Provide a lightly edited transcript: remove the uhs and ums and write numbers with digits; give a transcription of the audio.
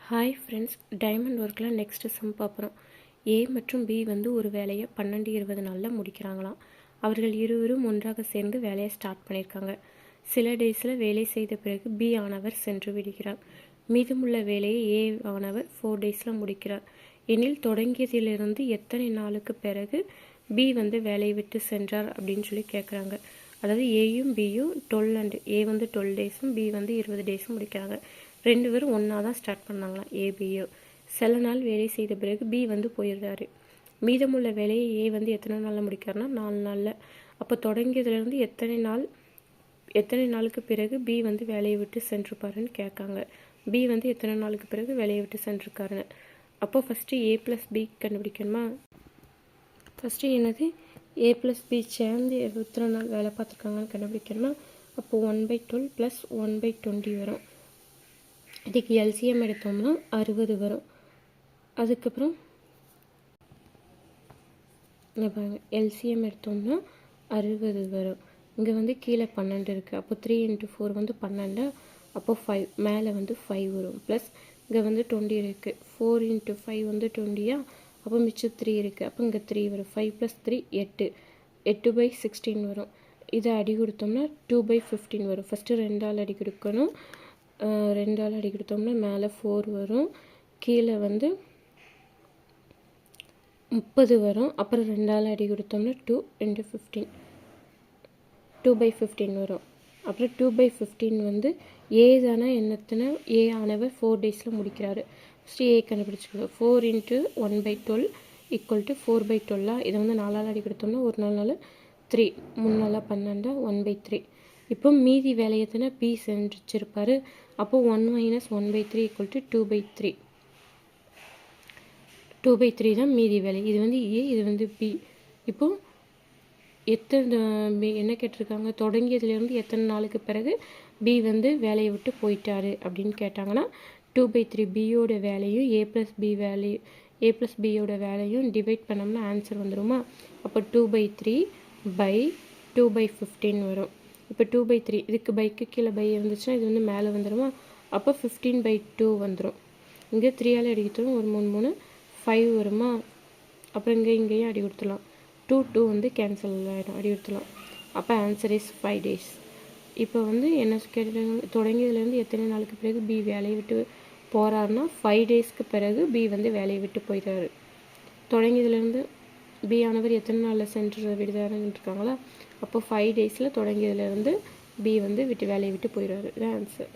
Hi friends, diamond ஒர்க்கில் next some பார்க்குறோம். ஏ மற்றும் பி வந்து ஒரு வேலையை 12-20 நாளில் முடிக்கிறாங்களாம். அவர்கள் இருவரும் ஒன்றாக சேர்ந்து வேலையை ஸ்டார்ட் பண்ணியிருக்காங்க. சில டேஸில் வேலை செய்த பிறகு பி ஆனவர் சென்று விடுகிறார். மீதமுள்ள வேலையை ஏ ஆனவர் 4 டேஸில் முடிக்கிறார். எனில் தொடங்கியதிலிருந்து எத்தனை நாளுக்கு பிறகு பி வந்து வேலையை விட்டு சென்றார் அப்படின்னு சொல்லி கேட்குறாங்க. அதாவது ஏயும் பியும் 12 அண்ட் ஏ வந்து 12 டேஸும் பி வந்து 20 டேஸும் முடிக்கிறாங்க. ரெண்டு பேரும் ஒன்றா தான் ஸ்டார்ட் பண்ணாங்களாம் ஏபியோ. சில நாள் வேலை செய்த பிறகு பி வந்து போயிடுறாரு. மீதமுள்ள வேலையை ஏ வந்து எத்தனை நாளில் முடிக்கிறாருன்னா 4 நாளில். அப்போ தொடங்கியதுலேருந்து எத்தனை நாளுக்கு பிறகு பி வந்து வேலையை விட்டு சென்றிருப்பாருன்னு கேட்காங்க. பி வந்து எத்தனை நாளுக்கு பிறகு வேலையை விட்டு சென்றிருக்காருன்னு. அப்போ first A plus B கண்டுபிடிக்கணுமா? First என்னது ஏ ப்ளஸ் பி சேர்ந்து எத்தனை நாள் வேலை பார்த்துருக்காங்கன்னு கண்டுபிடிக்கணுமா? அப்போது 1/12 ப்ளஸ் 1/20 வரும். இதுக்கு எல்சிஎம் எடுத்தோம்னா 60 வரும். அதுக்கப்புறம் எல்சிஎம் எடுத்தோம்னா 60 வரும். இங்கே வந்து கீழே 12 இருக்குது. அப்போ 3 × 4 வந்து 12. அப்போ 5 மேலே வந்து 5 வரும். ப்ளஸ் இங்கே வந்து 20 இருக்குது. 4 × 5 வந்து 20. அப்போ மிச்சம் 3 இருக்குது. அப்போ இங்கே 3 வரும். 5 + 3 8. 8/16 வரும். இதை அடி கொடுத்தோம்னா 2/15 வரும். ஃபஸ்ட்டு 2ஆல் அடி கொடுக்கணும். 2ஆல் அடி கொடுத்தோம்னா மேலே 4 வரும். கீழே வந்து 30 வரும். அப்புறம் 2ஆல் அடி கொடுத்தோம்னா 2 × 15 2/15 வரும். அப்புறம் 2/15 வந்து ஏ தானே என்னத்தின ஏ ஆனவர் 4 டேஸில் முடிக்கிறாரு. First A கண்டுபிடிச்சிக்கோங்க. 4 × 1/12 = 4/12. இதை வந்து 4ஆல் அடி கொடுத்தோம்னா ஒரு 4 நாள் 3 3 நாளாக 12 1/3. இப்போ மீதி வேலையத்தின பி செஞ்சிருப்பாரு. அப்போ 1 - 1/3 = 2/3. 2/3 தான் மீதி வேலை. இது வந்து ஏ, இது வந்து பி. இப்போ என்ன கேட்டிருக்காங்க? தொடங்கியதுலேருந்து எத்தனை நாளுக்கு பிறகு பி வந்து வேலையை விட்டு போயிட்டாரு அப்படின்னு கேட்டாங்கன்னா 2/3 பியோட வேலையும் ஏ ப்ளஸ் பியோட வேலையும் டிவைட் பண்ணோம்னா ஆன்சர் வந்துடுமா? அப்போ 2/3/2/15 வரும். இப்போ 2/3 இதுக்கு பைக்கு கீழே பை இருந்துச்சுன்னா இது வந்து மேலே வந்துடுமா? அப்போ 15/2 வந்துடும். இங்கே 3ஆல் அடி கொடுத்துரும். ஒரு 3 3 5 வருமா? அப்புறம் இங்கேயும் அடி கொடுத்துடலாம். 2 வந்து கேன்சல் ஆகிடும், அடி கொடுத்துடலாம். அப்போ ஆன்சர் இஸ் 5 டேஸ். இப்போ வந்து என்ன கேட்டாங்க? தொடங்கியதுலேருந்து எத்தனை நாளுக்கு பிறகு பி வேலையை விட்டு போகிறாருன்னா 5 டேஸ்க்கு பிறகு பி வந்து வேலையை விட்டு போயிடுறாரு. தொடங்கியதுலேருந்து பி ஆனவர் எத்தனை நாளில் சென்று விடுதாருன்னு இருக்காங்களா? அப்போ 5 டேஸில் தொடங்கியதுலேருந்து பி வந்து வேலையை விட்டு போயிடுவார். இது ஆன்சர்.